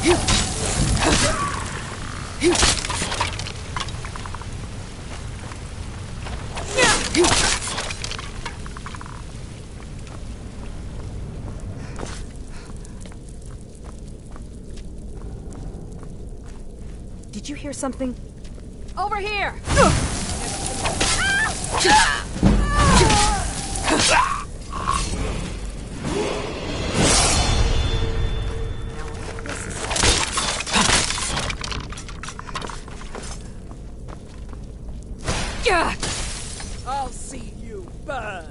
Did you hear something? Over here! I'll see you burn.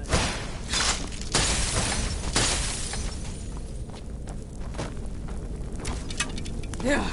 Yeah.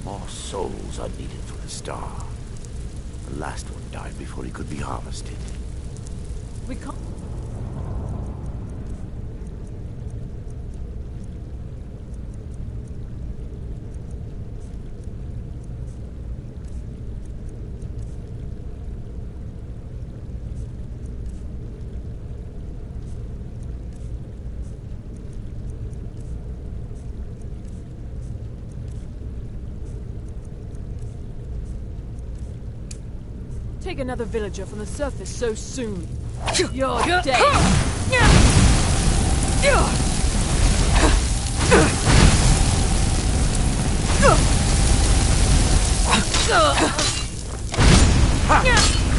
More souls are needed for the star. The last one died before he could be harvested. We can't... Take another villager from the surface so soon. You're dead.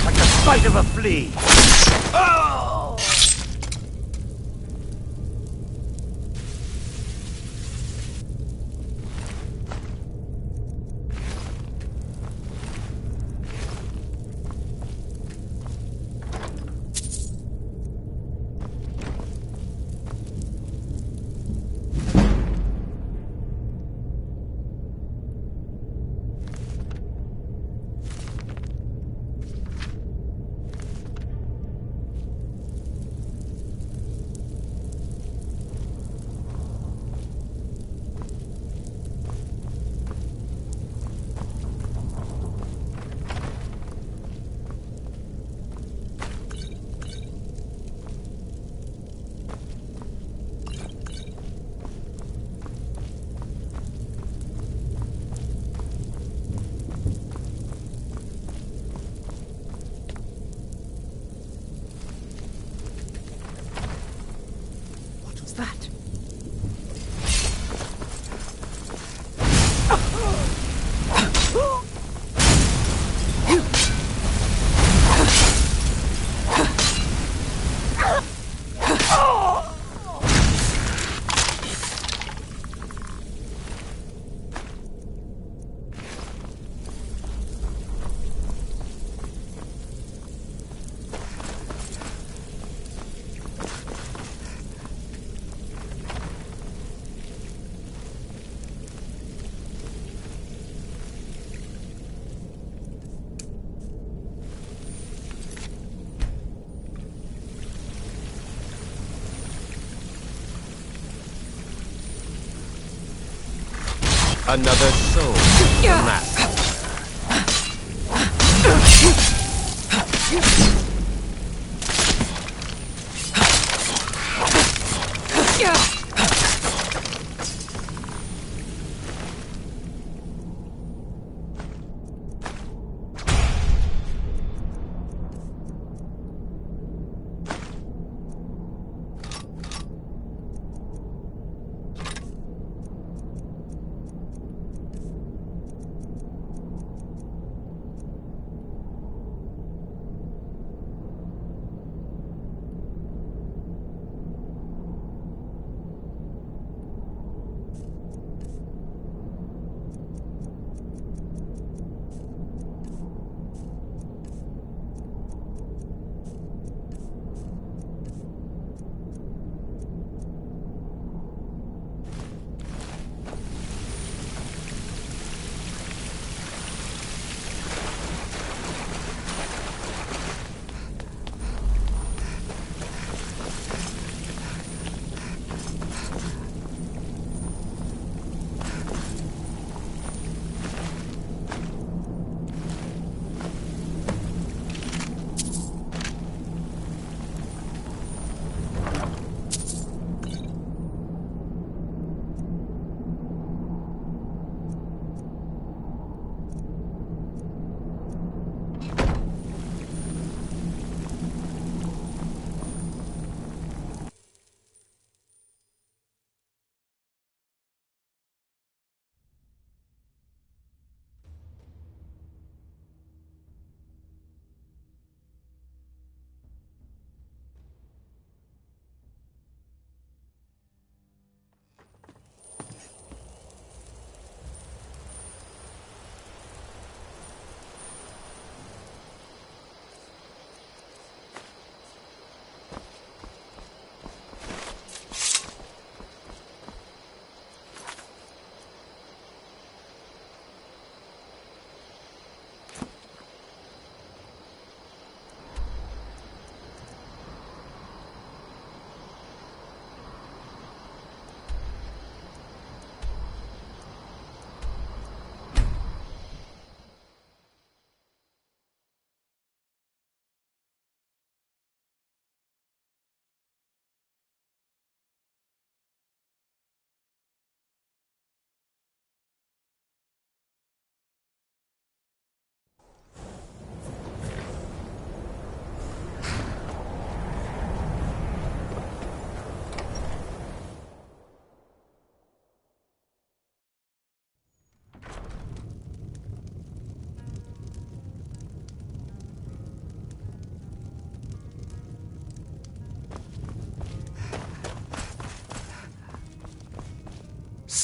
Like the bite of a flea! Another soul. The master.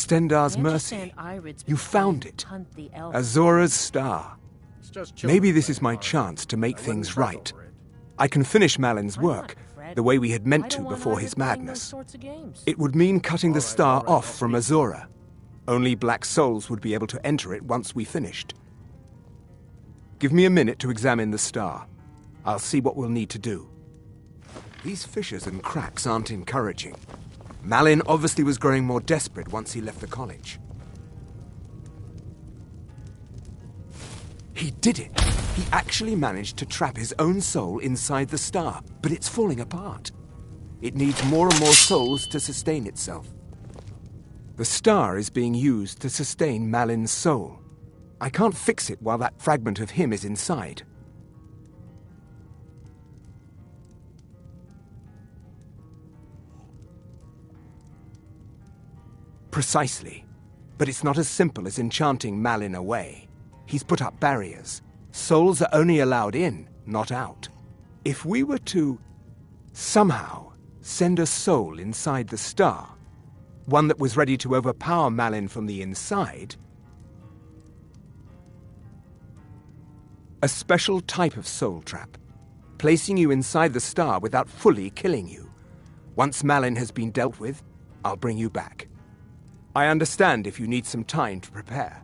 Stendar's mercy. You found it. Azora's star. Maybe this is my chance to make things right. I can finish Malin's work, the way we had meant to before his madness. It would mean cutting the star off from Azora. Only black souls would be able to enter it once we finished. Give me a minute to examine the star. I'll see what we'll need to do. These fissures and cracks aren't encouraging. Malin obviously was growing more desperate once he left the college. He did it! He actually managed to trap his own soul inside the star, but it's falling apart. It needs more and more souls to sustain itself. The star is being used to sustain Malin's soul. I can't fix it while that fragment of him is inside. Precisely. But it's not as simple as enchanting Malin away. He's put up barriers. Souls are only allowed in, not out. If we were to somehow send a soul inside the star, one that was ready to overpower Malin from the inside, a special type of soul trap, placing you inside the star without fully killing you. Once Malin has been dealt with, I'll bring you back. I understand if you need some time to prepare.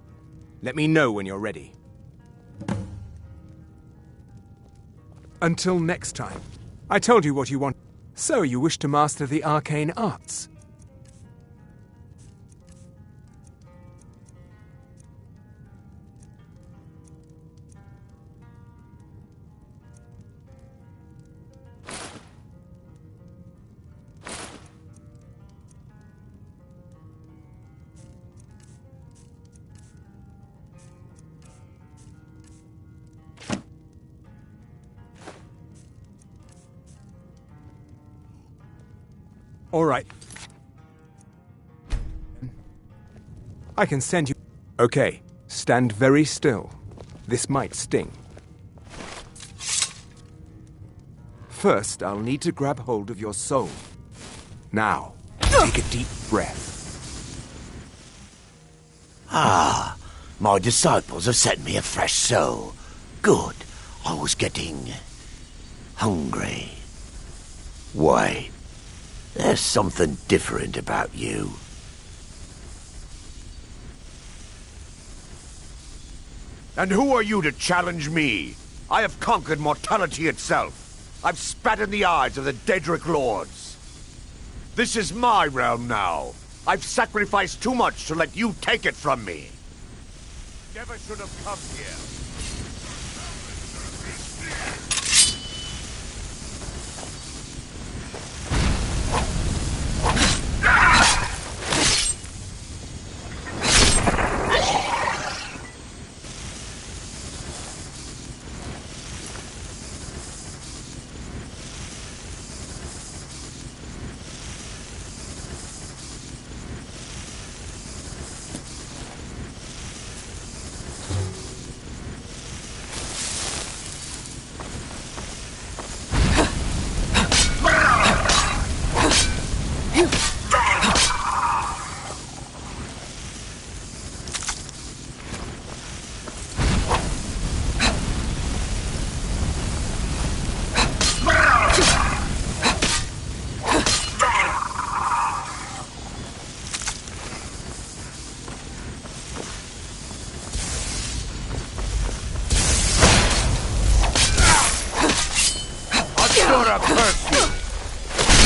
Let me know when you're ready. Until next time. I told you what you want. So you wish to master the arcane arts? All right. I can send you... Okay, stand very still. This might sting. First, I'll need to grab hold of your soul. Now, take a deep breath. Ah, my disciples have sent me a fresh soul. Good. I was getting... hungry. Wait. There's something different about you. And who are you to challenge me? I have conquered mortality itself. I've spat in the eyes of the Daedric Lords. This is my realm now. I've sacrificed too much to let you take it from me. Never should have come here.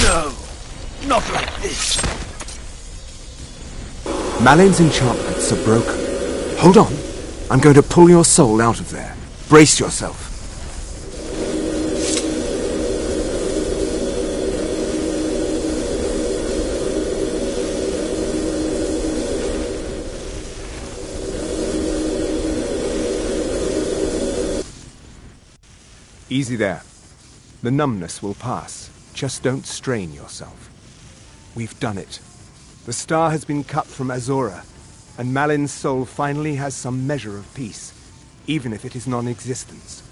No, not like this. Malin's enchantments are broken. Hold on. I'm going to pull your soul out of there. Brace yourself. Easy there. The numbness will pass. Just don't strain yourself. We've done it. The star has been cut from Azora, and Malin's soul finally has some measure of peace, even if it is non-existence.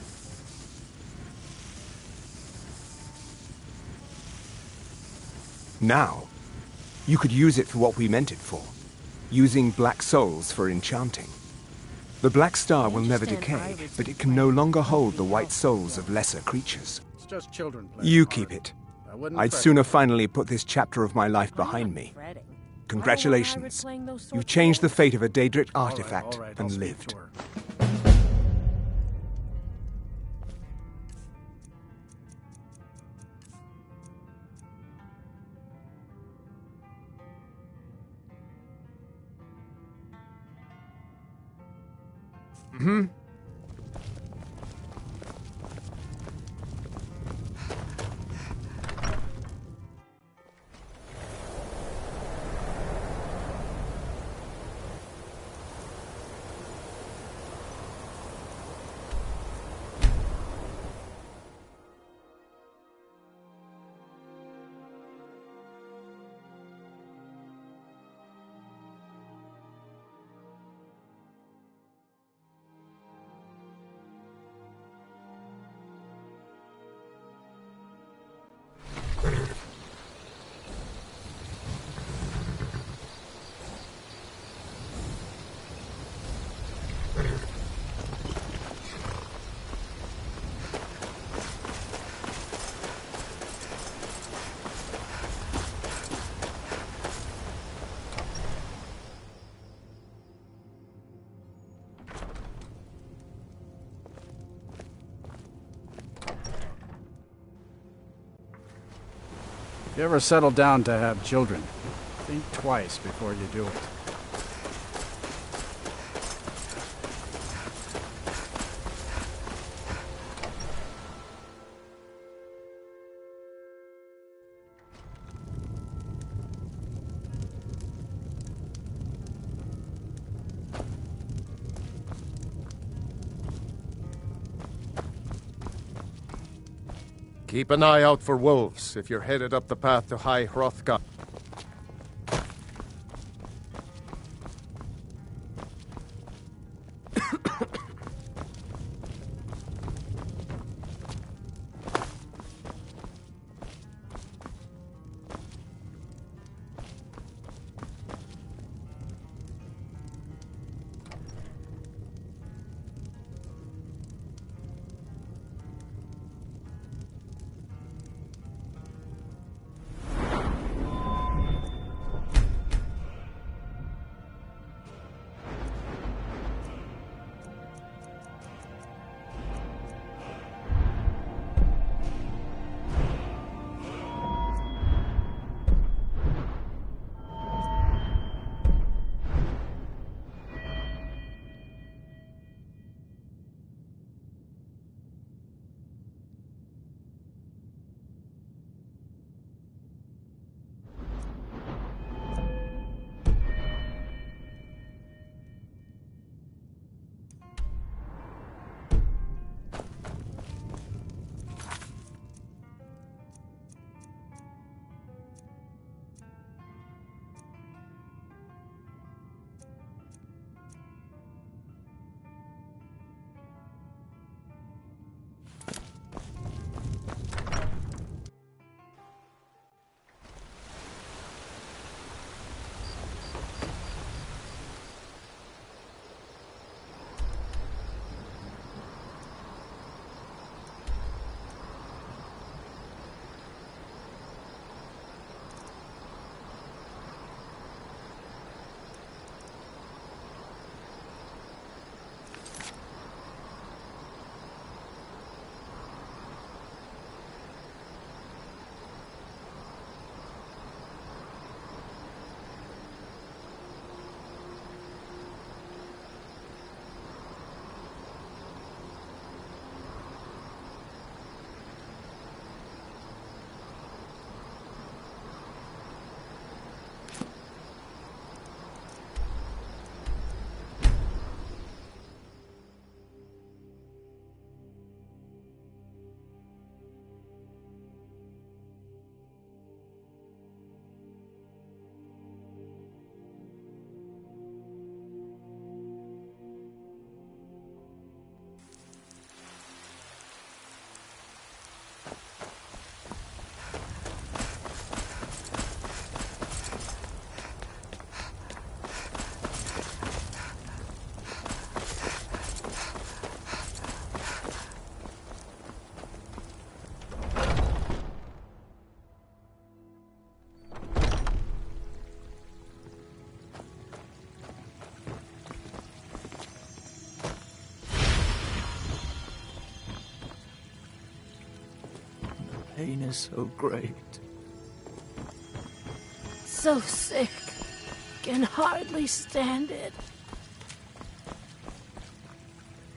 Now, you could use it for what we meant it for, using black souls for enchanting. The black star will never decay, but it can no longer hold the white souls of lesser creatures. It's just children playing. You keep it. I'd sooner finally put this chapter of my life behind me. Congratulations. You changed the fate of a Daedric artifact and lived. Mm-hmm. If you ever settle down to have children, think twice before you do it. Keep an eye out for wolves if you're headed up the path to High Hrothgar. Pain is so great. So sick. Can hardly stand it.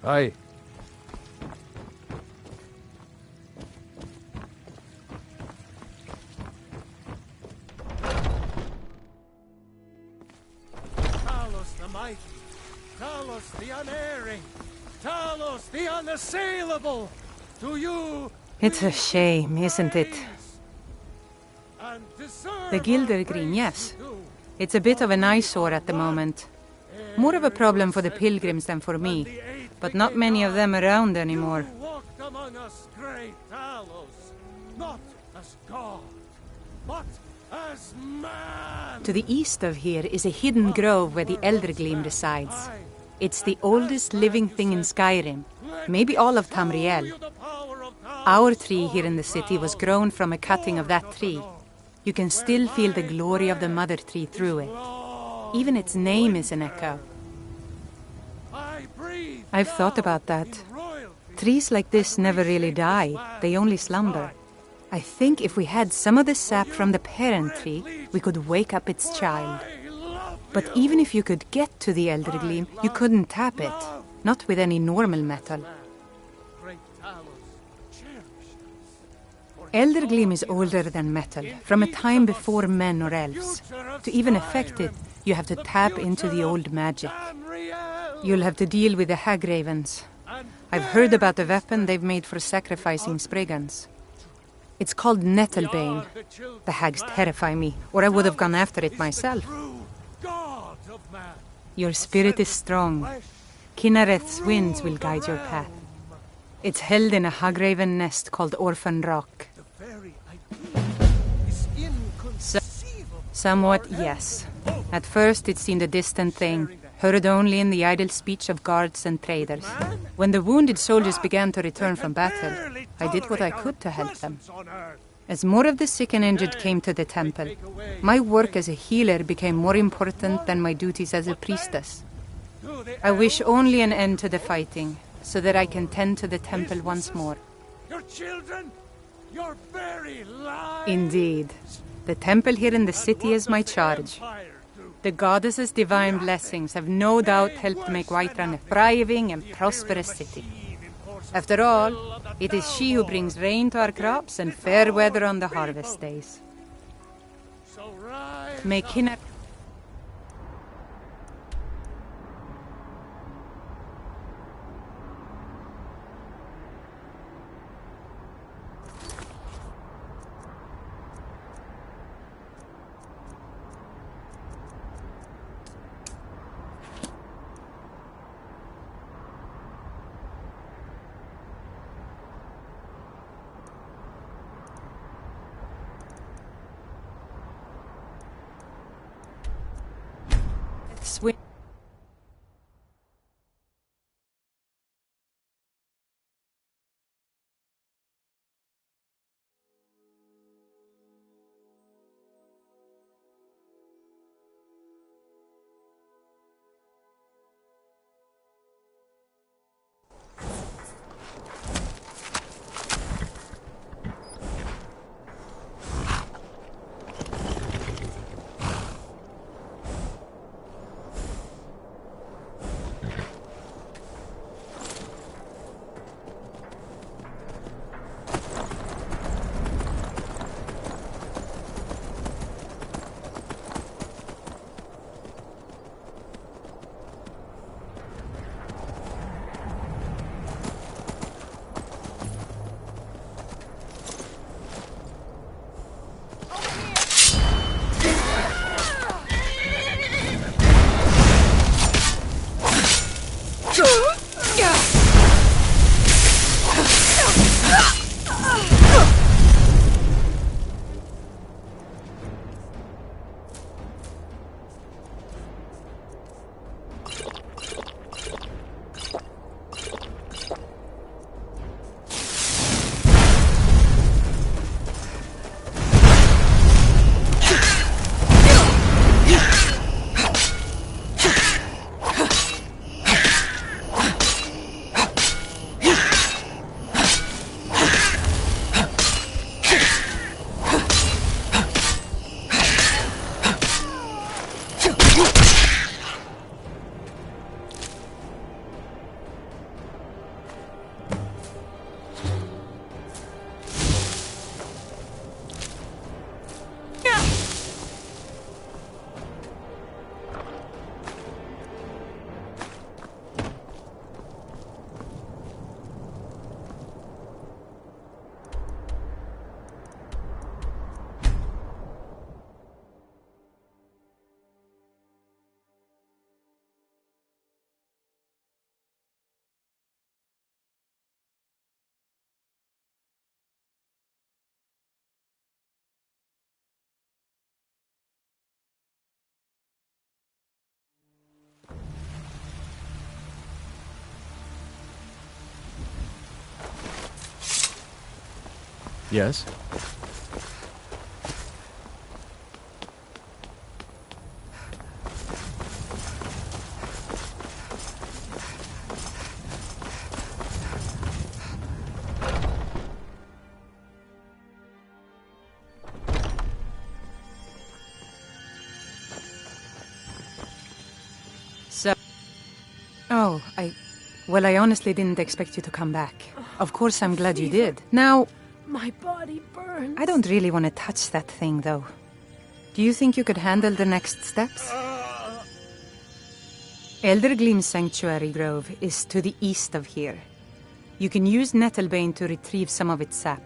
Aye. Talos the mighty, Talos the unerring, Talos the unassailable. To you. It's a shame, isn't it? The Gildergreen, yes. It's a bit of an eyesore at the moment. More of a problem for the pilgrims than for me, but not many of them around anymore. You walked among us, great Talos, not as God, but as man. To the east of here is a hidden grove where the Eldergleam resides. It's the oldest living thing in Skyrim, maybe all of Tamriel. Our tree here in the city was grown from a cutting of that tree. You can still feel the glory of the mother tree through it. Even its name is an echo. I've thought about that. Trees like this never really die, they only slumber. I think if we had some of the sap from the parent tree, we could wake up its child. But even if you could get to the Eldergleam, you couldn't tap it, not with any normal metal. Eldergleam is older than metal, from a time before men or elves. To even affect it, you have to tap into the old magic. You'll have to deal with the hag ravens. I've heard about the weapon they've made for sacrificing Spriggans. It's called Nettlebane. The hags terrify me, or I would have gone after it myself. Your spirit is strong. Kinnereth's winds will guide your path. It's held in a hagraven nest called Orphan Rock. Somewhat, yes. At first it seemed a distant thing, heard only in the idle speech of guards and traders. When the wounded soldiers began to return from battle, I did what I could to help them. As more of the sick and injured came to the temple, my work as a healer became more important than my duties as a priestess. I wish only an end to the fighting, so that I can tend to the temple once more. Your children, your very lives. Indeed. The temple here in the city is my charge. The goddess's divine blessings have no doubt helped make Whiterun a thriving and prosperous city. After all, it is she who brings rain to our crops and fair weather on the harvest days. May Kinner... Swing. Yes? So... Oh, Well, I honestly didn't expect you to come back. Of course, I'm glad you did. Now... My body burns. I don't really want to touch that thing, though. Do you think you could handle the next steps? Eldergleam's Sanctuary Grove is to the east of here. You can use Nettlebane to retrieve some of its sap.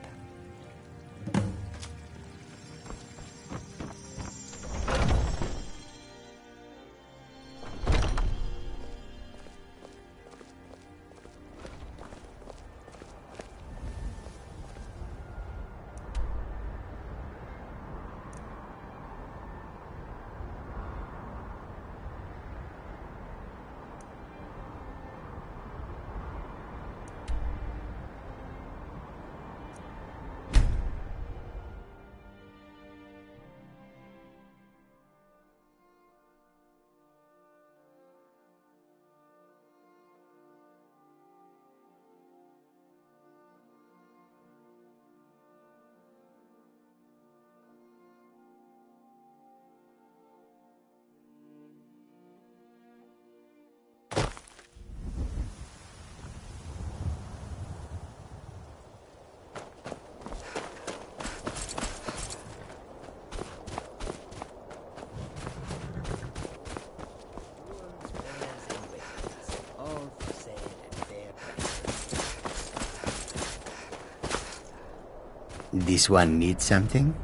This one needs something?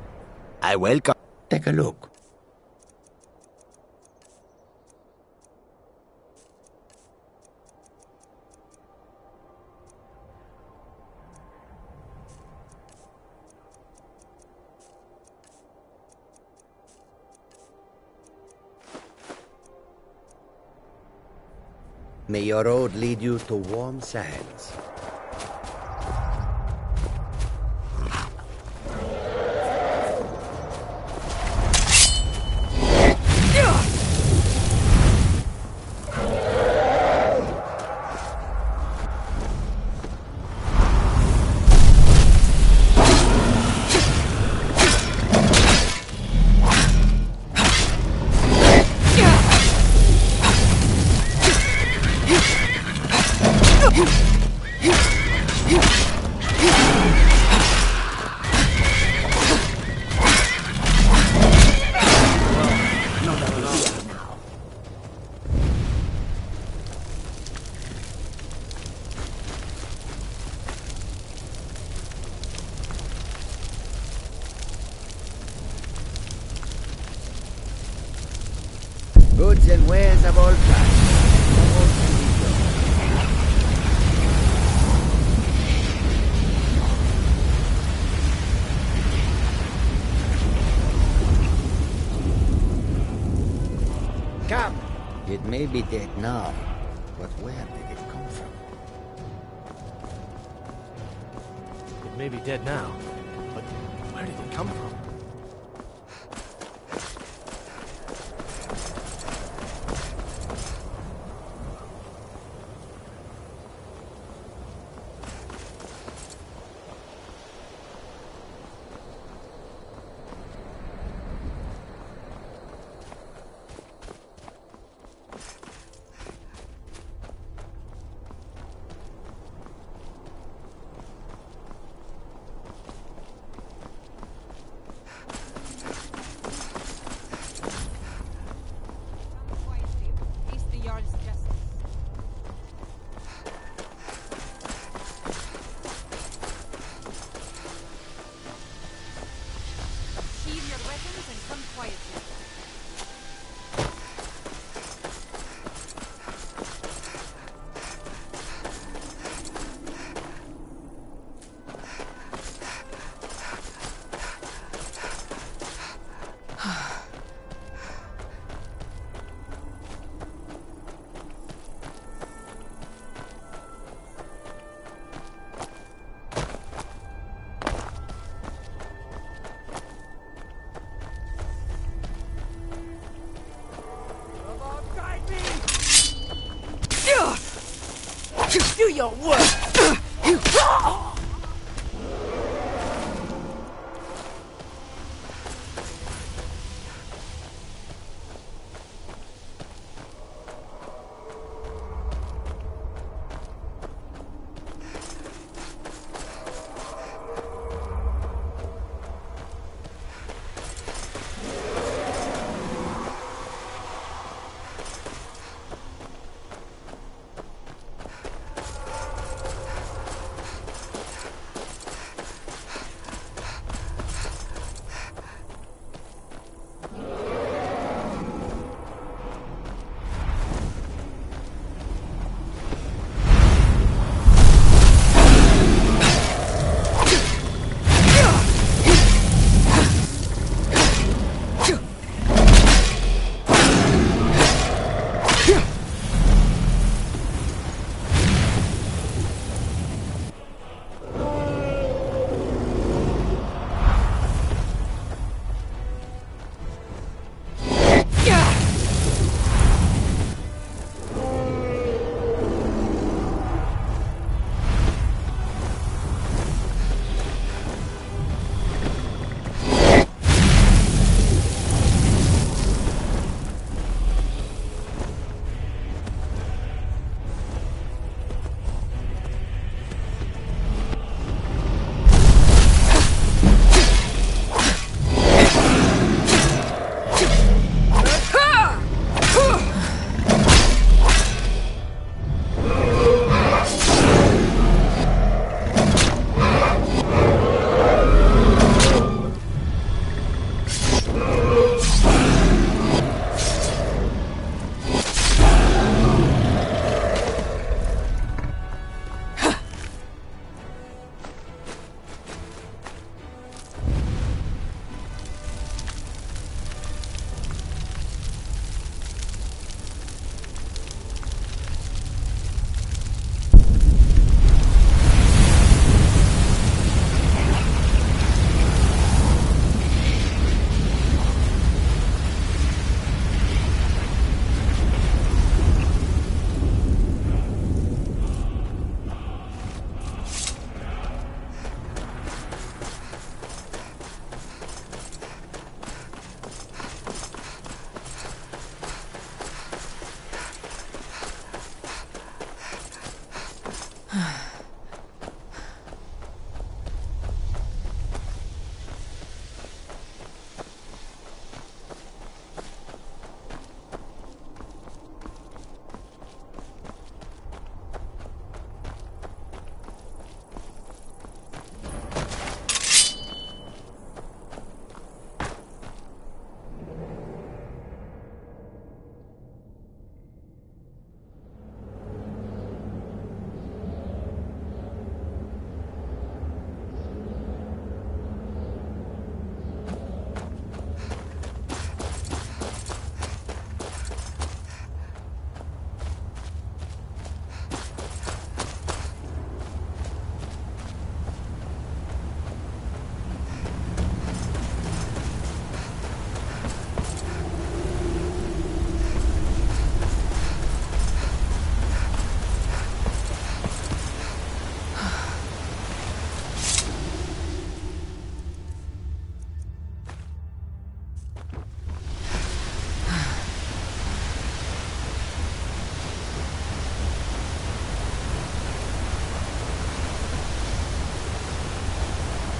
I welcome. Take a look. May your road lead you to warm sands. Goods and wares of all kinds. Come! It may be dead now, but where did it come from? It may be dead now, but where did it come from? Do your work!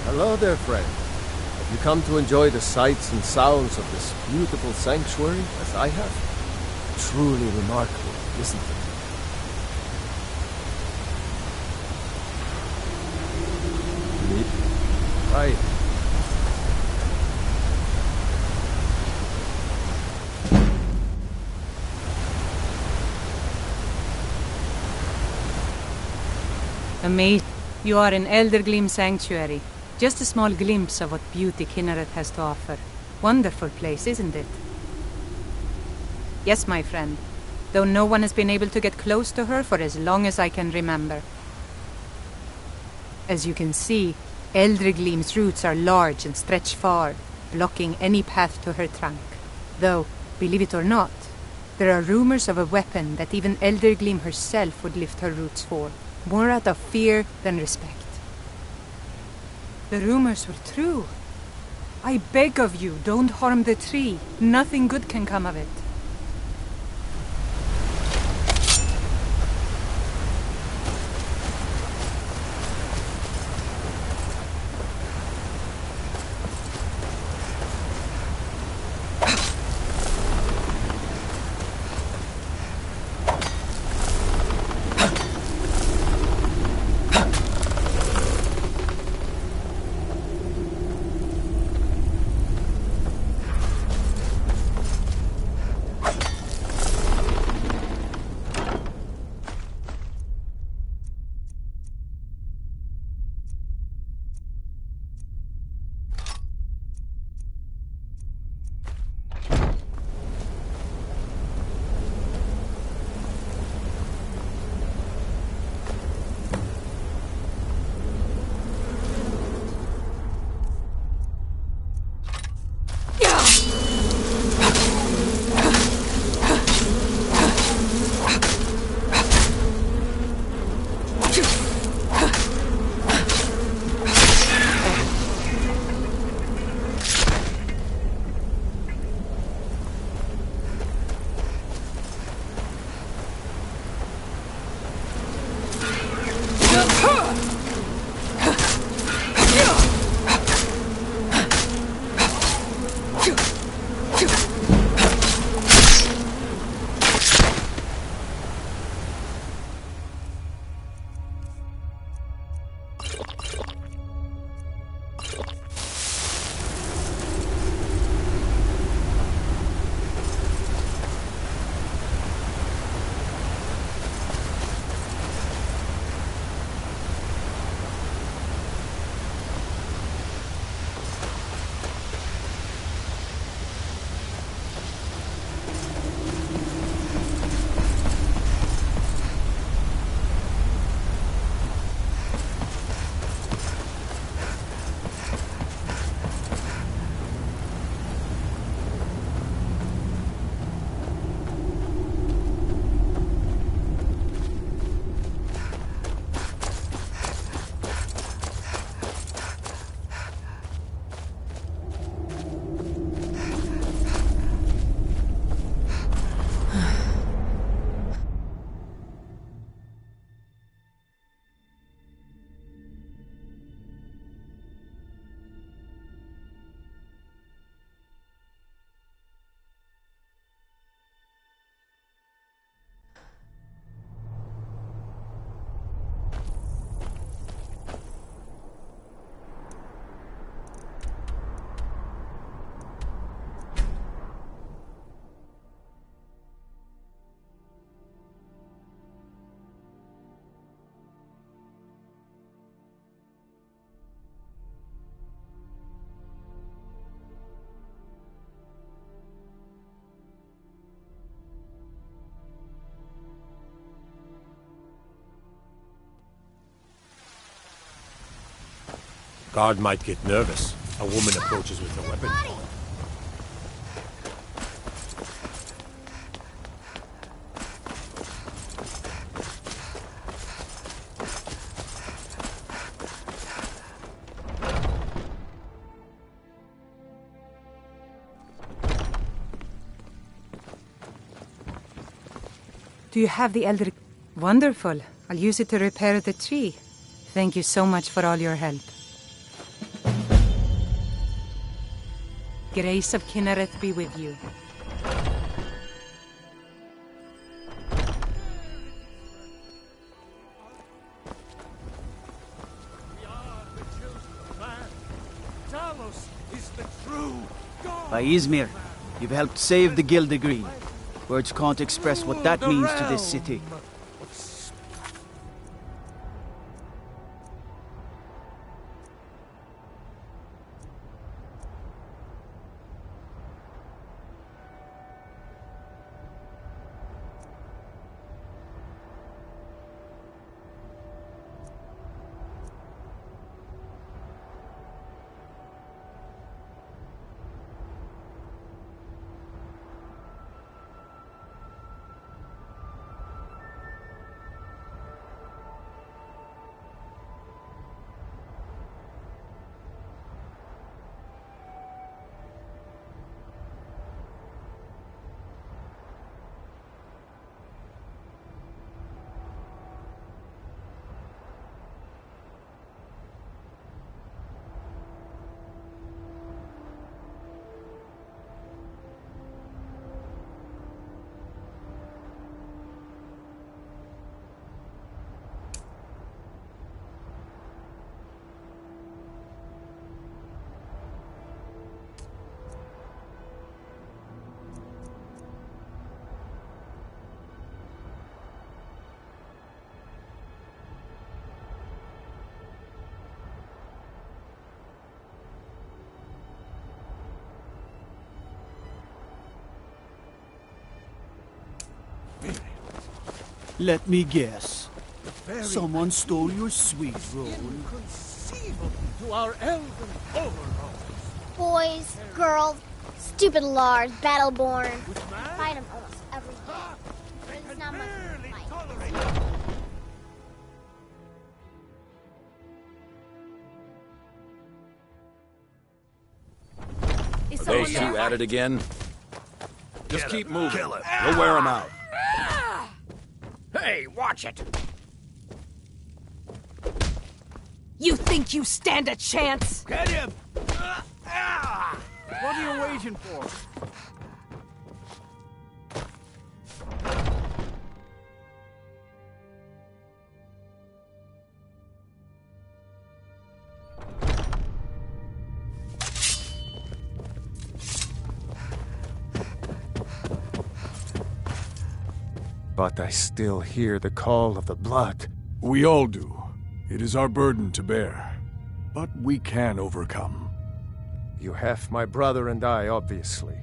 Hello there, friend. Have you come to enjoy the sights and sounds of this beautiful sanctuary, as I have? Truly remarkable, isn't it? Right. Amazing. You are in Eldergleam Sanctuary. Just a small glimpse of what beauty Kinneret has to offer. Wonderful place, isn't it? Yes, my friend. Though no one has been able to get close to her for as long as I can remember. As you can see, Eldergleam's roots are large and stretch far, blocking any path to her trunk. Though, believe it or not, there are rumors of a weapon that even Eldergleam herself would lift her roots for, more out of fear than respect. The rumors were true. I beg of you, don't harm the tree. Nothing good can come of it. Guard might get nervous. A woman approaches with a weapon. Do you have the elder... Wonderful. I'll use it to repair the tree. Thank you so much for all your help. grace of Kinnereth be with you. By Izmir, you've helped save the Gildegreen. Words can't express what that means to this city. Let me guess. Someone stole your sweet roll. Inconceivable to our elven overlords. Boys, girls, stupid lards, battleborn. Fight them almost every day. It's not much of a fight. Are those two at it again? Just keep moving. We'll wear them out. Hey, watch it! You think you stand a chance? Get him! What are you waiting for? But I still hear the call of the blood. We all do. It is our burden to bear. But we can overcome. You have my brother and I, obviously.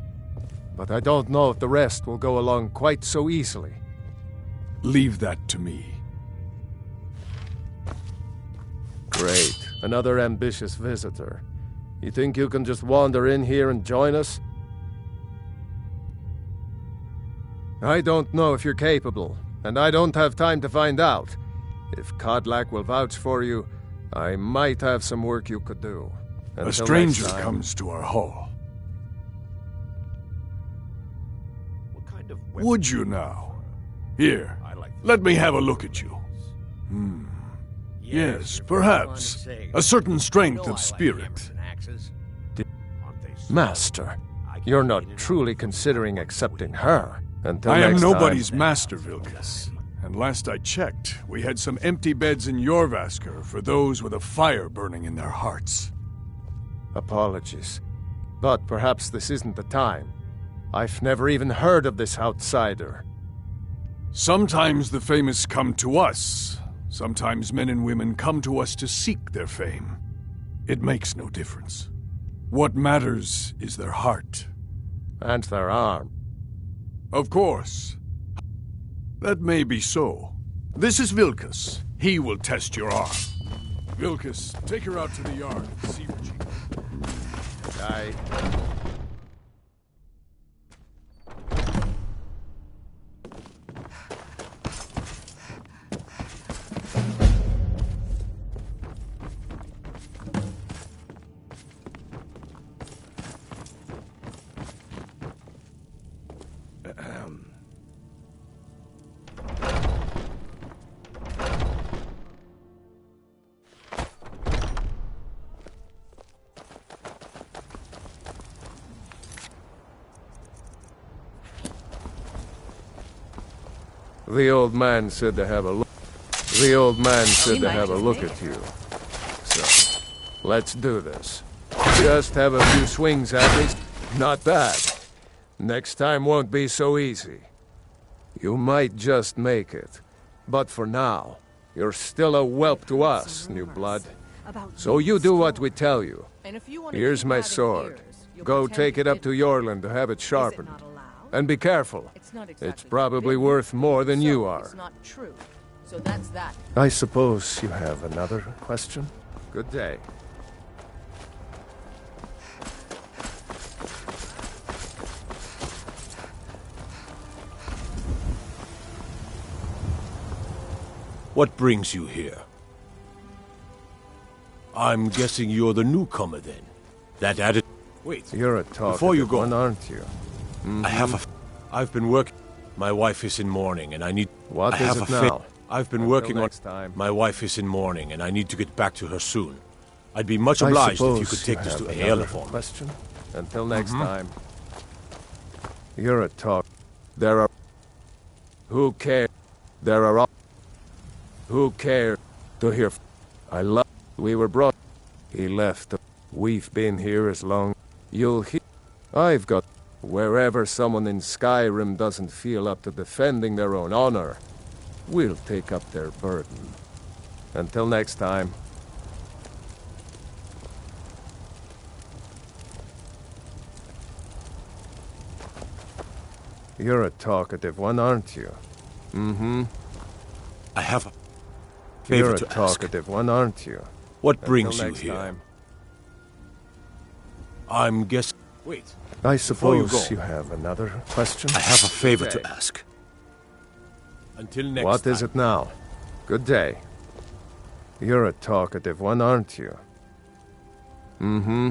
But I don't know if the rest will go along quite so easily. Leave that to me. Great. Another ambitious visitor. You think you can just wander in here and join us? I don't know if you're capable, and I don't have time to find out. If Kodlak will vouch for you, I might have some work you could do. Until a stranger next time. Comes to our hall. What kind of Would you now? Here, let me have a look at you. Yes, perhaps. A certain strength of spirit. Master, you're not truly considering accepting her. Until I am next nobody's time. master, Vilkas. And last I checked, we had some empty beds in Jorvaskr for those with a fire burning in their hearts. Apologies. But perhaps this isn't the time. I've never even heard of this outsider. Sometimes the famous come to us. Sometimes men and women come to us to seek their fame. It makes no difference. What matters is their heart. And their arm. Of course. That may be so. This is Vilkas. He will test your arm. Vilkas, take her out to the yard and see what she can. Aye. The old man said to have a look. The old man said to have a look at you. So, let's do this. Just have a few swings at least. Not bad. Next time won't be so easy. You might just make it. But for now, you're still a whelp to us, new blood. So you do what we tell you. Here's my sword. Go take it up to Yorland to have it sharpened. And be careful. It's probably worth more than you are. It's not true. So that's that. I suppose you have another question? Good day. What brings you here? I'm guessing you're the newcomer then. That added... Wait. You're a talkative Before you go, one, aren't you? I have I've been working... My wife is in mourning and I need... What is it now? I've been working on... Time. My wife is in mourning and I need to get back to her soon. I'd be much obliged if you could take this to Aela for me. Question? Until next time. You're a talk. There are... Who cares? There are... Who cares to hear... I love... We were brought... He left... We've been here as long... You'll hear... I've got... Wherever someone in Skyrim doesn't feel up to defending their own honor, we'll take up their burden. Until next time. You're a talkative one, aren't you? Mm-hmm. I have a You're favor a to ask. talkative one, aren't you? What Until brings you next here? time. I'm guessing... Wait. I Before you suppose go, you have another question? I have a favor Good day. to ask. Until next What time. is it now? Good day. You're a talkative one, aren't you? Mm-hmm.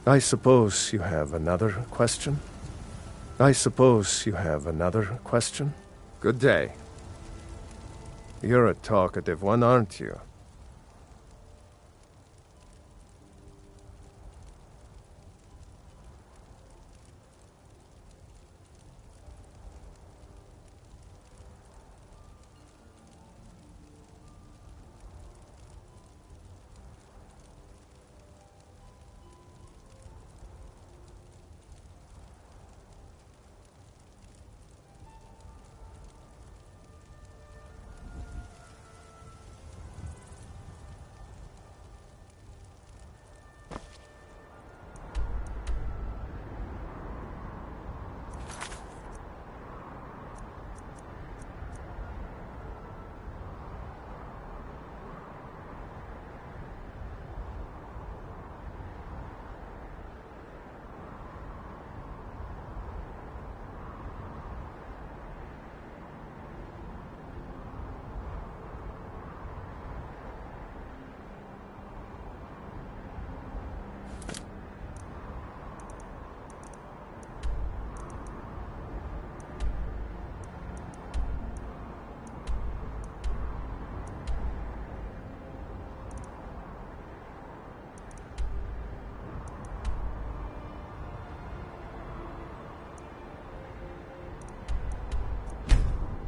I suppose you have another question? I suppose you have another question? Good day. You're a talkative one, aren't you?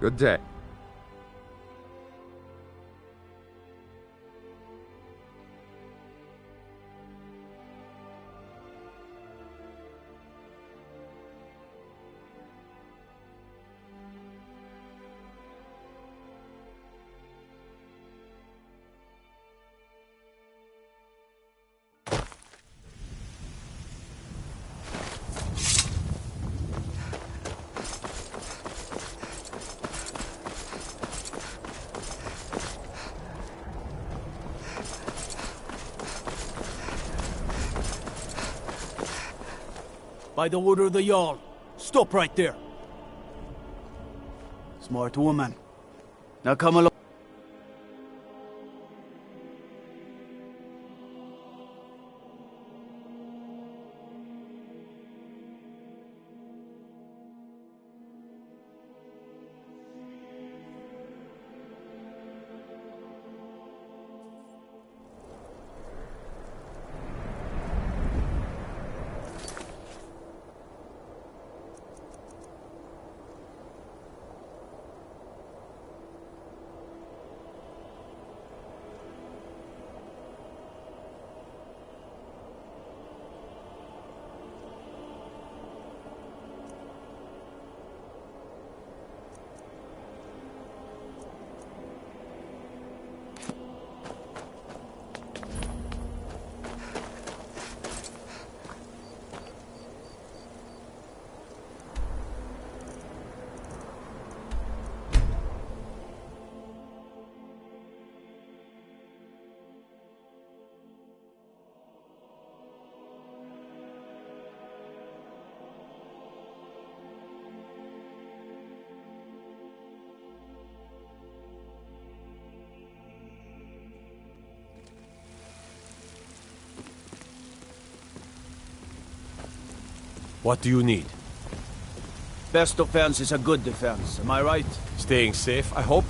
Good day. By the order of the Jarl. Stop right there. Smart woman. Now come along. What do you need? Best defense is a good defense, am I right? Staying safe, I hope?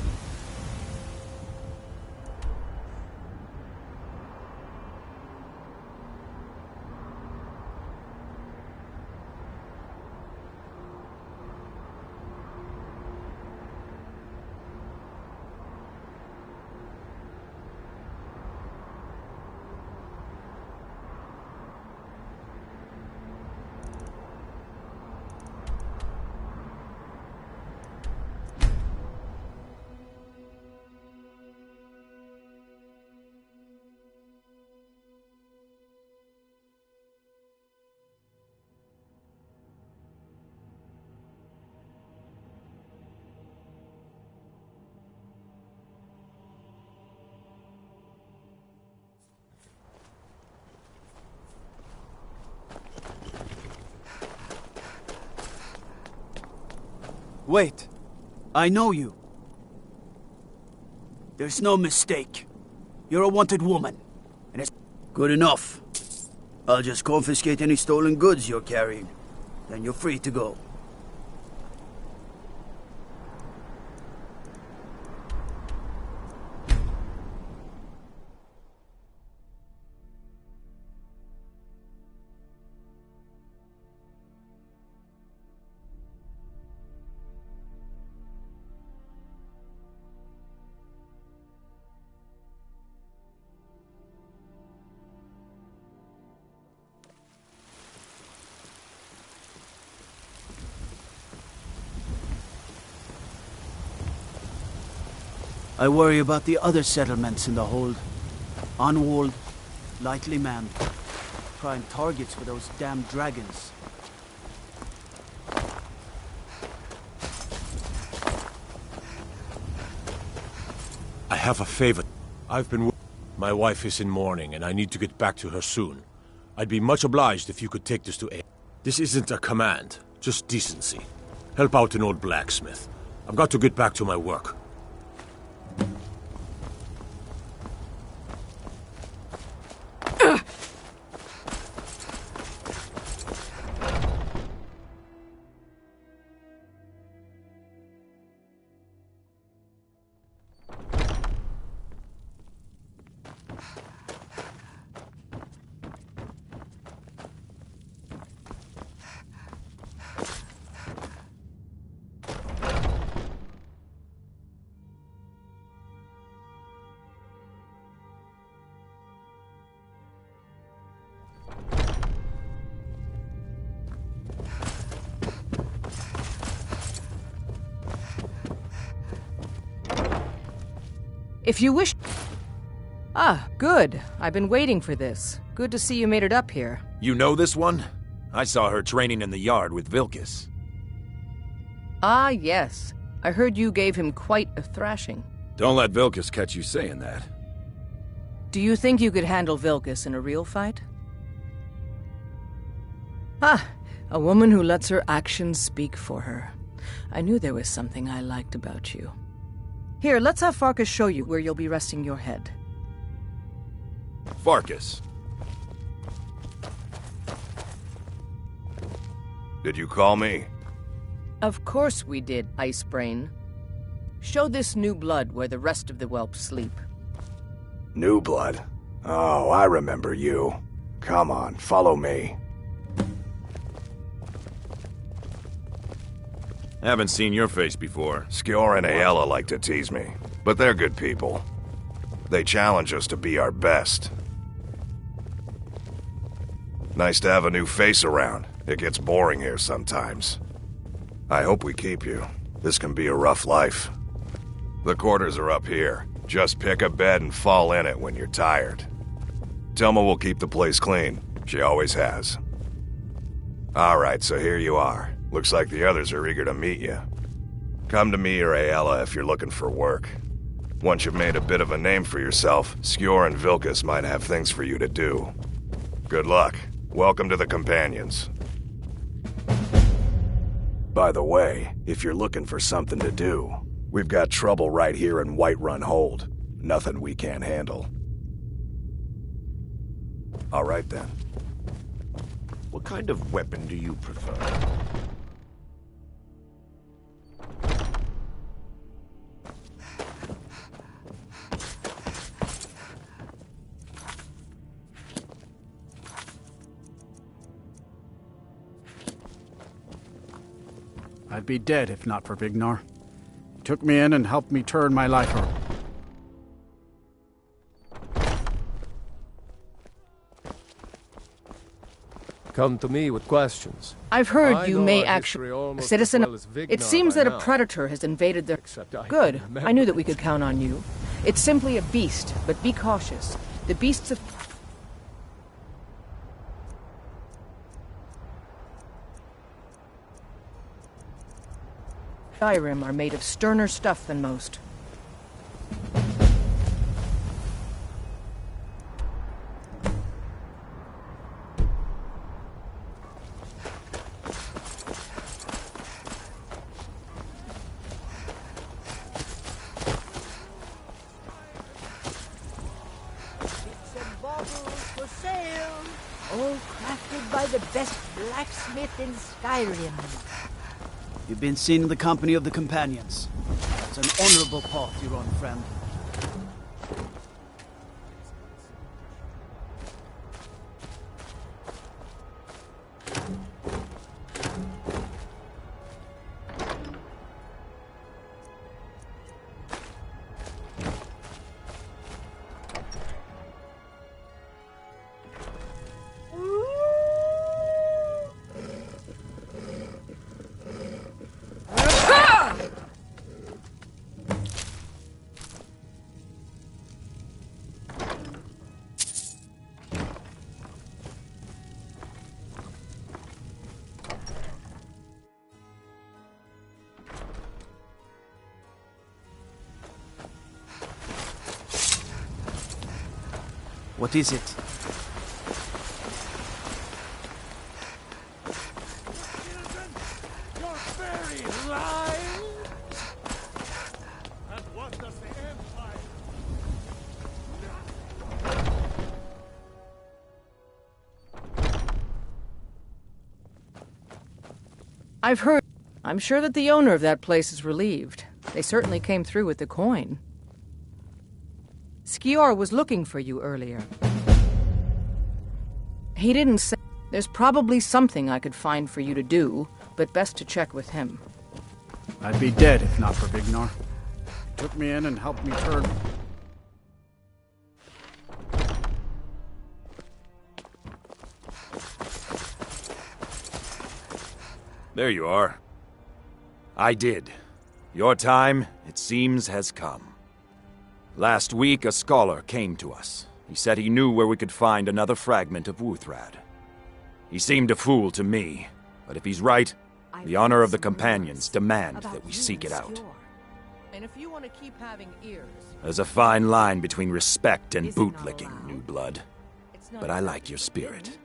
Wait. I know you. There's no mistake. You're a wanted woman. And it's good enough. I'll just confiscate any stolen goods you're carrying. Then you're free to go. I worry about the other settlements in the hold. Unwalled, lightly manned. Prime targets for those damn dragons. I have a favor. My wife is in mourning, and I need to get back to her soon. I'd be much obliged if you could take this to A. This isn't a command, just decency. Help out an old blacksmith. I've got to get back to my work. If you wish... Ah, good. I've been waiting for this. Good to see you made it up here. You know this one? I saw her training in the yard with Vilkas. Ah, yes. I heard you gave him quite a thrashing. Don't let Vilkas catch you saying that. Do you think you could handle Vilkas in a real fight? Ah, a woman who lets her actions speak for her. I knew there was something I liked about you. Here, let's have Farkas show you where you'll be resting your head. Farkas. Did you call me? Of course we did, Icebrain. Show this new blood where the rest of the whelps sleep. New blood? Oh, I remember you. Come on, follow me. Haven't seen your face before. Skjor and Aella like to tease me, but they're good people. They challenge us to be our best. Nice to have a new face around. It gets boring here sometimes. I hope we keep you. This can be a rough life. The quarters are up here. Just pick a bed and fall in it when you're tired. Telma will keep the place clean. She always has. Alright, so here you are. Looks like the others are eager to meet you. Come to me or Aella if you're looking for work. Once you've made a bit of a name for yourself, Skjor and Vilkas might have things for you to do. Good luck. Welcome to the Companions. By the way, if you're looking for something to do, we've got trouble right here in Whiterun Hold. Nothing we can't handle. All right then. We'll What kind of weapon do you prefer? I'd be dead if not for Vignar. He took me in and helped me turn my life around. Come to me with questions. I've heard I you know may our actually... history A almost citizen... as well as It Vignar seems by that now. a predator has invaded their... Except I Good. remember I knew that we could count on you. It's simply a beast, but be cautious. The beasts of... Skyrim are made of sterner stuff than most. For sale. All crafted by the best blacksmith in Skyrim. You've been seen in the company of the companions. It's an honorable path you're on, friend. What is it? Your very lives? And what does the Empire... I've heard... I'm sure that the owner of that place is relieved. They certainly came through with the coin. Skior was looking for you earlier. He didn't say... There's probably something I could find for you to do, but best to check with him. I'd be dead if not for Vignar. He took me in and helped me turn... There you are. I did. Your time, it seems, has come. Last week, a scholar came to us. He said he knew where we could find another fragment of Wuthrad. He seemed a fool to me, but if he's right, the honor of the companions demand that we seek it out. And if you want to keep having ears... There's a fine line between respect and bootlicking, new blood. But I like your spirit.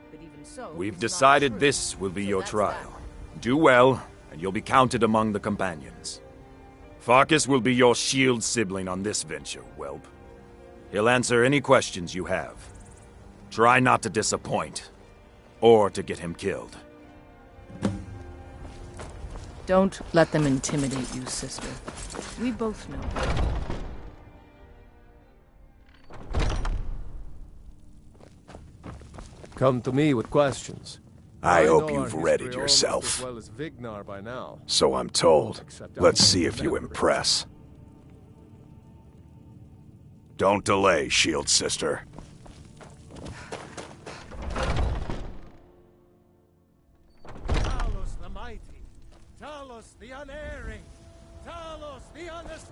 We've decided this will be your trial. Do well, and you'll be counted among the companions. Farkas will be your shield sibling on this venture, whelp. He'll answer any questions you have. Try not to disappoint, or to get him killed. Don't let them intimidate you, sister. We both know. Come to me with questions. I hope know you've our read history it almost yourself. as well as Vignar by now. So I'm told. Let's see if you impress. Don't delay, shield sister. Talos the mighty, Talos the unerring, Talos the honest...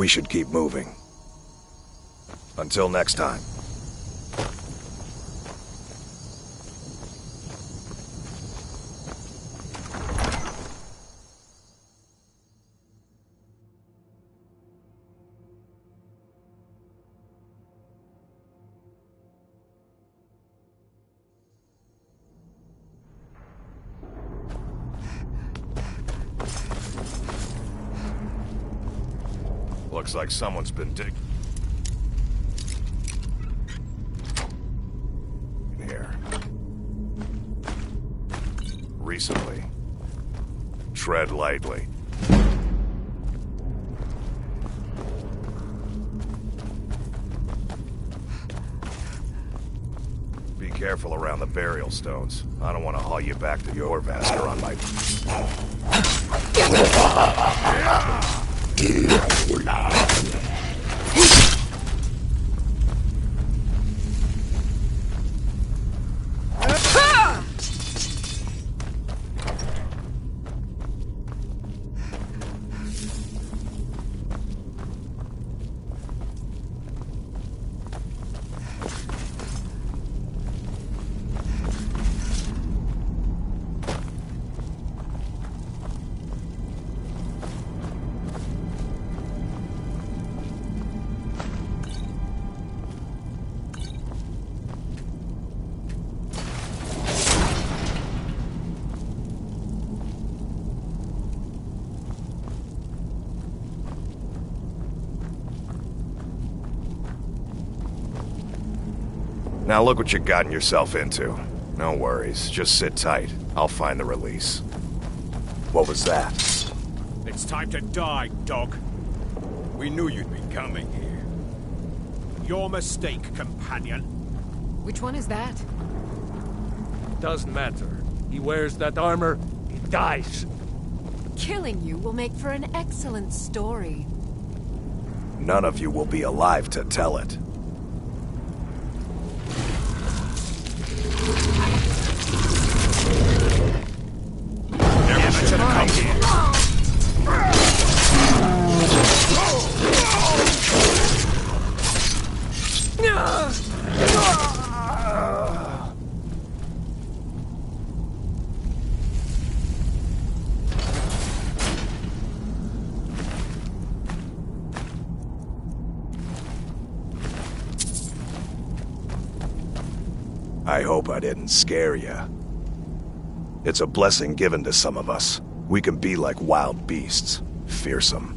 We should keep moving. Until next time. Looks like someone's been digging here recently. Tread lightly. Be careful around the burial stones. I don't want to haul you back to your Vasker on my... Now look what you've gotten yourself into. No worries, just sit tight. I'll find the release. What was that? It's time to die, dog. We knew you'd be coming here. Your mistake, companion. Which one is that? Doesn't matter. He wears that armor, he dies. Killing you will make for an excellent story. None of you will be alive to tell it. Never should have come here. I hope I didn't scare you. It's a blessing given to some of us. We can be like wild beasts, fearsome.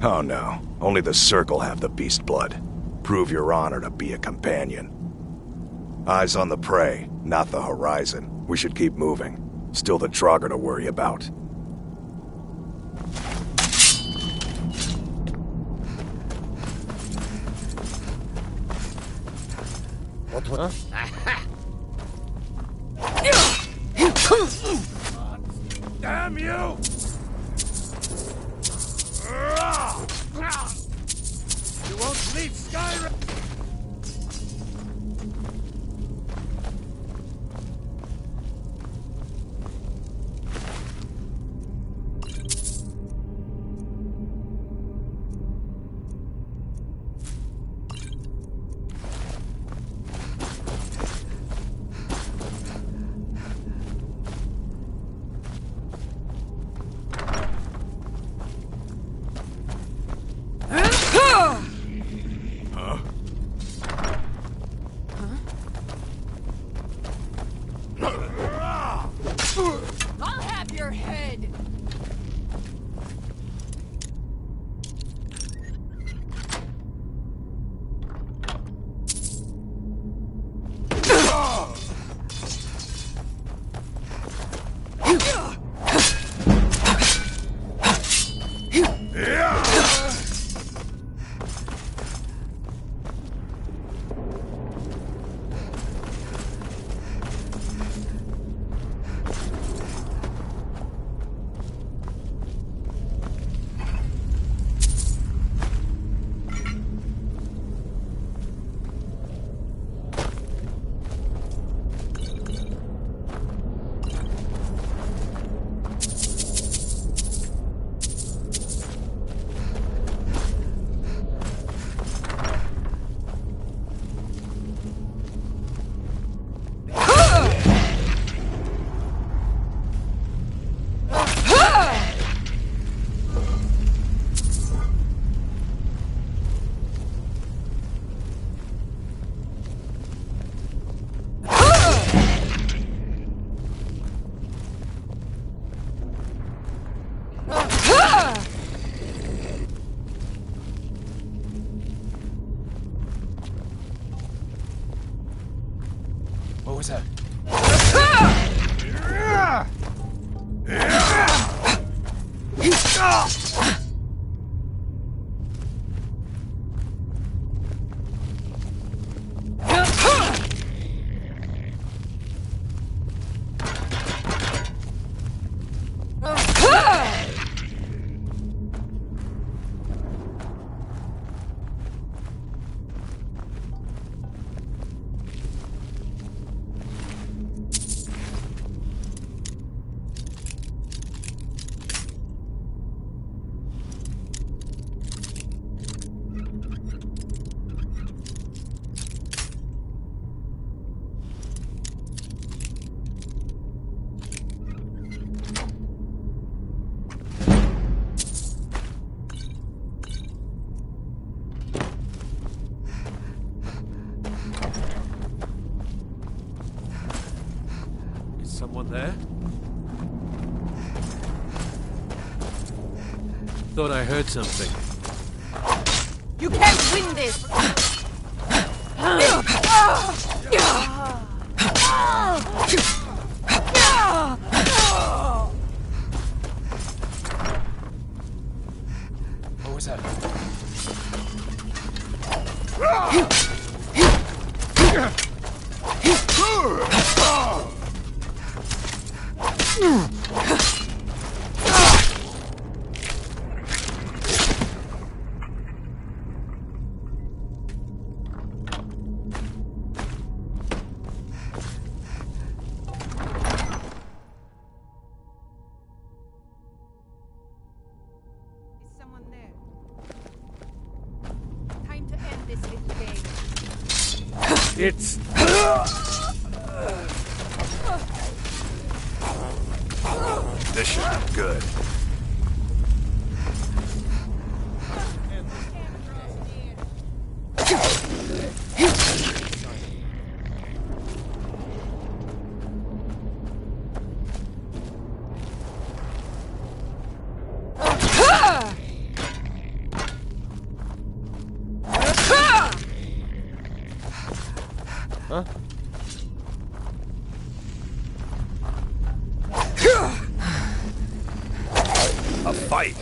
Oh no, only the Circle have the beast blood. Prove your honor to be a companion. Eyes on the prey, not the horizon. We should keep moving. Still the Draugr to worry about. What? Damn you! You won't leave Skyrim! What was that? Someone there? Thought I heard something. You can't win this! What was that? It's... This should be good. Huh? A fight.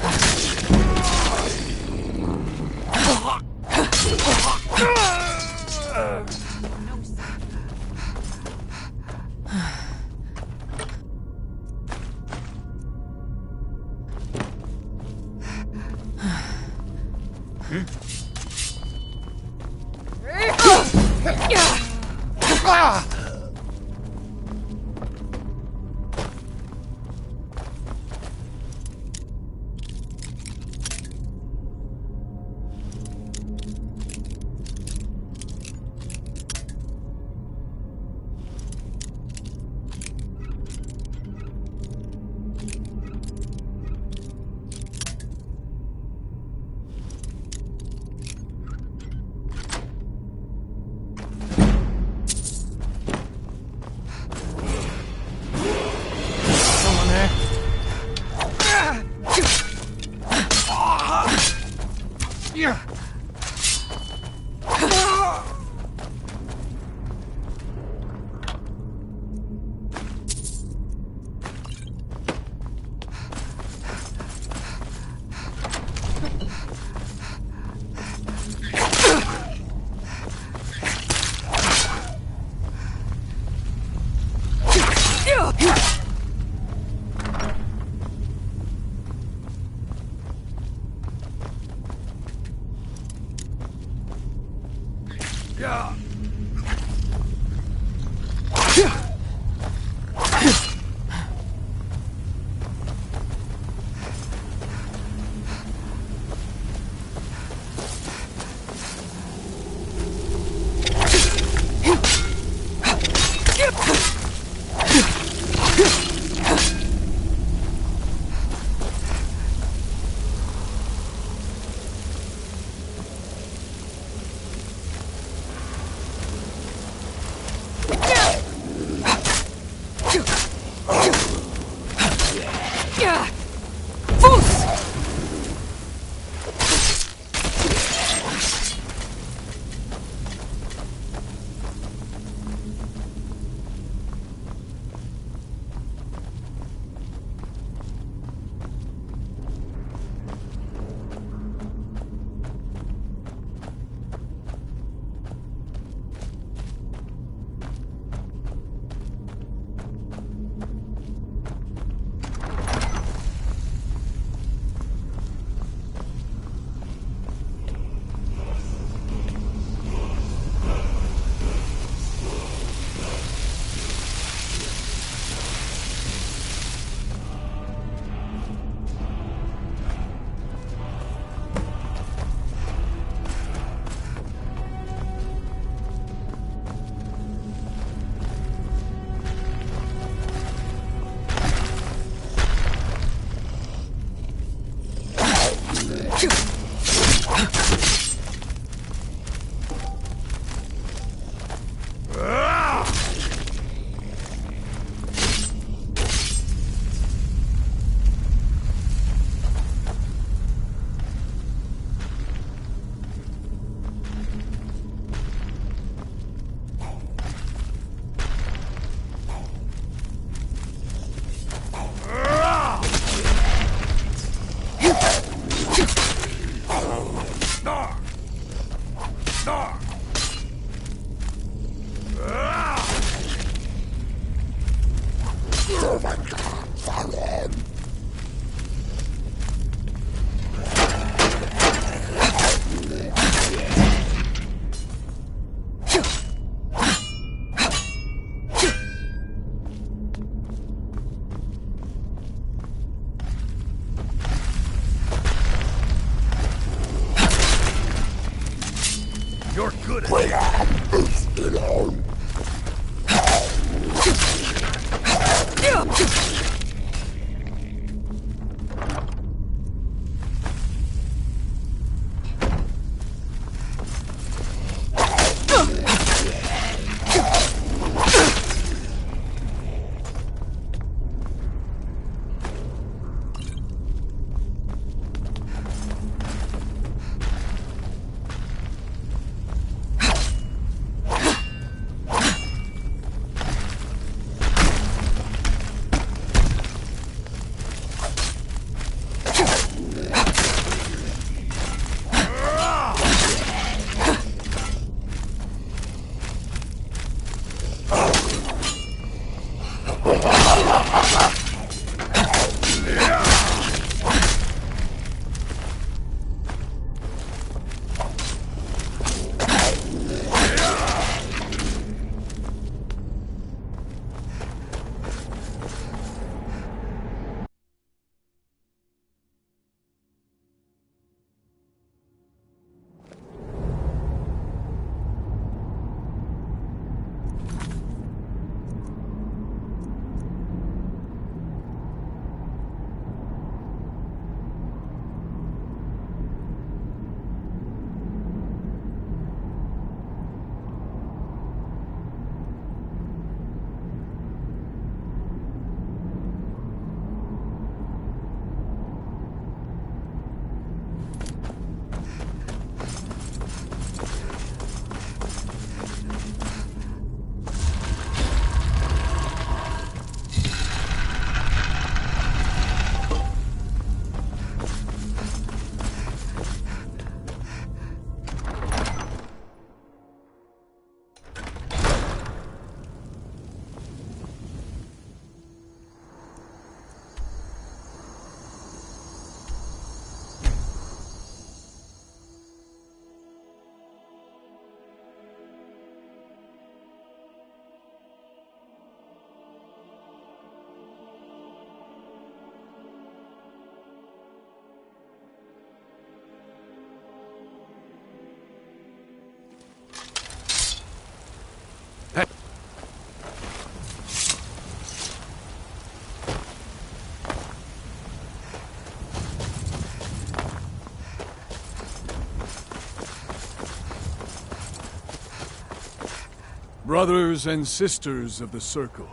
Brothers and sisters of the Circle,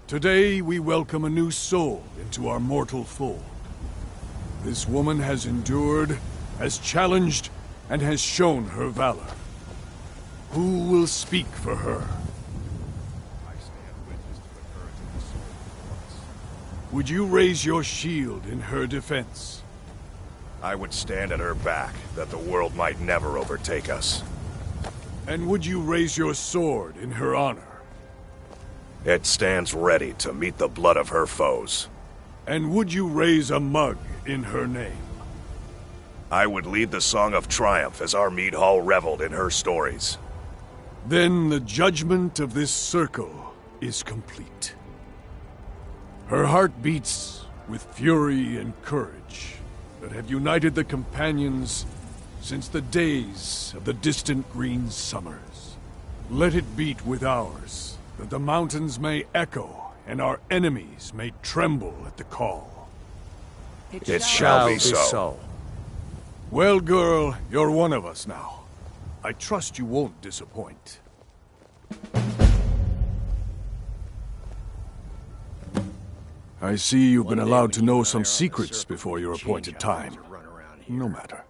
today we welcome a new soul into our mortal fold. This woman has endured, has challenged, and has shown her valor. Who will speak for her? Would you raise your shield in her defense? I would stand at her back, that the world might never overtake us. And would you raise your sword in her honor? It stands ready to meet the blood of her foes. And would you raise a mug in her name? I would lead the Song of Triumph as our mead hall reveled in her stories. Then the judgment of this circle is complete. Her heart beats with fury and courage that have united the companions since the days of the distant green summers. Let it beat with ours, that the mountains may echo and our enemies may tremble at the call. It shall be so. Well, girl, you're one of us now. I trust you won't disappoint. I see you've been allowed to know some secrets before your appointed time. No matter.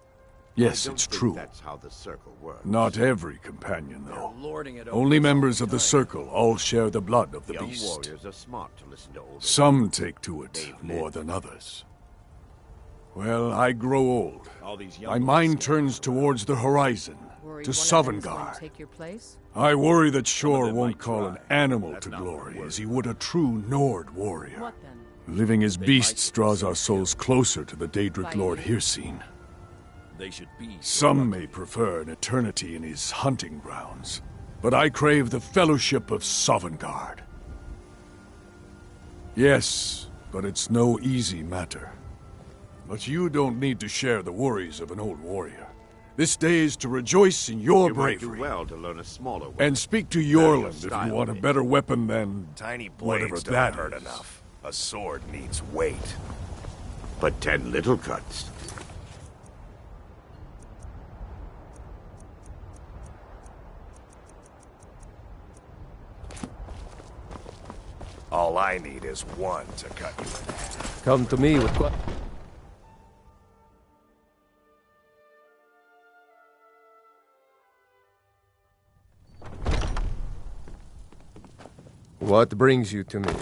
Yes, it's true. That's how the Circle works. Not every companion, though. Only members of the Circle all share the blood of the Young beast. warriors are smart to listen to older. Some take to it more than others. Well, I grow old. My mind turns towards the horizon, to Sovngarde. Take your place? I worry that Shor won't call an animal to glory as he would a true Nord warrior. What then? Living as beasts draws our souls closer to the Daedric Lord Hircine. Some may prefer an eternity in his hunting grounds, but I crave the fellowship of Sovngarde. Yes, but it's no easy matter. But you don't need to share the worries of an old warrior. This day is to rejoice in your bravery. Do well to learn a smaller weapon. And speak to Yorland if you want a better weapon than Tiny whatever blades that don't hurt is. enough. A sword needs weight. But 10 little cuts. All I need is one to cut you in half. Come to me with what? What brings you to me?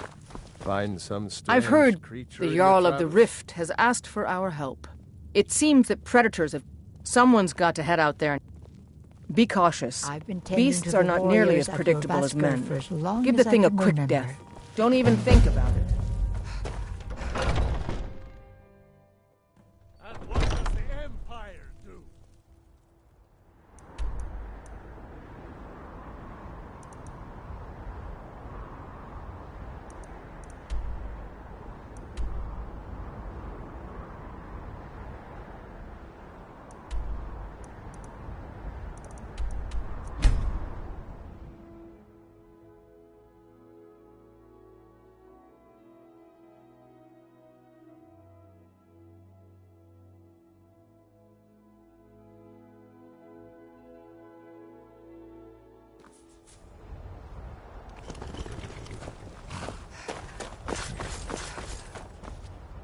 Find some strange I've heard creature the in your Jarl of the travels? Rift has asked for our help. It seems that predators have... Someone's got to head out there and... Be cautious. I've been tending Beasts to are the not nearly warriors as at predictable as Rovascar men. for as long Give as the thing I a can quick remember. death. Don't even think about it. And what does the Empire do?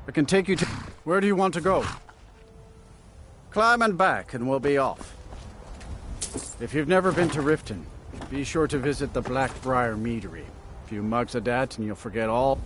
I can take you to... Where do you want to go? Climb and back, and we'll be off. If you've never been to Riften, be sure to visit the Blackbriar Meadery. A few mugs of that, and you'll forget all...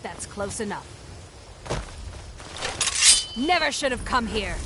That's close enough. Never should have come here.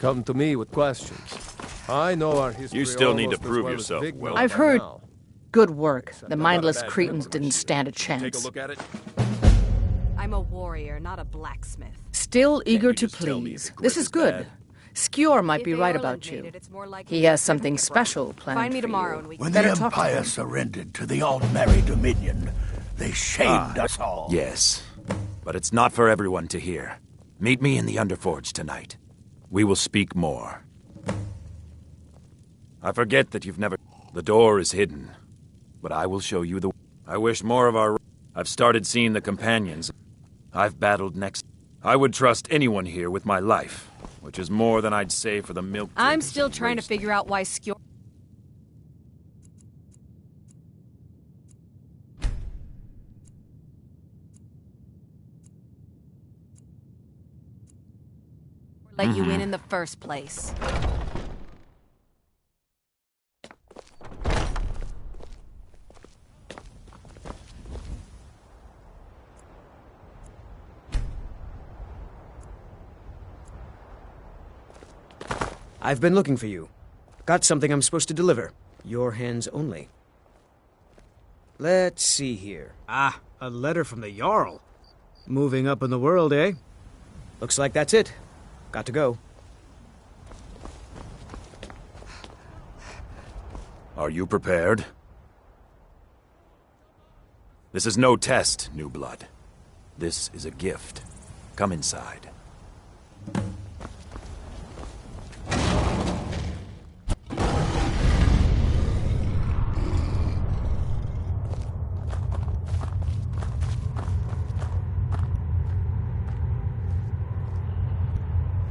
come to me with questions. I know our history. You still need to almost as prove well as yourself. Vic knows I've by heard. now. Good work. The mindless cretins didn't stand a chance. Take a look at it. I'm a warrior, not a blacksmith. Still eager to just tell me please. the This grit is is good. bad? Skjor might If be right Eorlund about made you. it, it's more likely He that has Vic something will get special robbed. planned Find me for tomorrow you. and we When Better the talk to Empire him. surrendered to the Aldmeri Dominion, they shamed us all. Yes, but it's not for everyone to hear. Meet me in the Underforge tonight. We will speak more. I forget that you've never... The door is hidden, but I will show you the... I wish more of our... I've started seeing the companions. I've battled next... I would trust anyone here with my life, which is more than I'd say for the milk... I'm still trying to figure out why Skjor... let you in the first place. I've been looking for you. Got something I'm supposed to deliver. Your hands only. Let's see here. Ah, a letter from the Jarl. Moving up in the world, eh? Looks like that's it. Got to go. Are you prepared? This is no test, new blood. This is a gift. Come inside.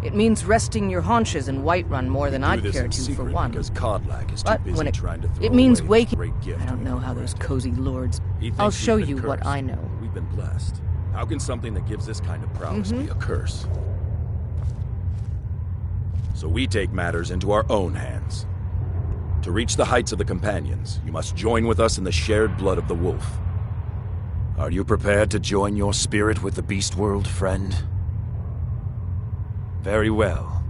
It means resting your haunches in Whiterun more than I'd care to, for one. Because Codlag is too But busy when trying to throw it means away waking... his great gift. I don't know how those cozy lords... He thinks I'll we've show been you what cursed. I know. We've been blessed. How can something that gives this kind of prowess be a curse? So we take matters into our own hands. To reach the heights of the Companions, you must join with us in the shared blood of the wolf. Are you prepared to join your spirit with the beast world, friend? Very well.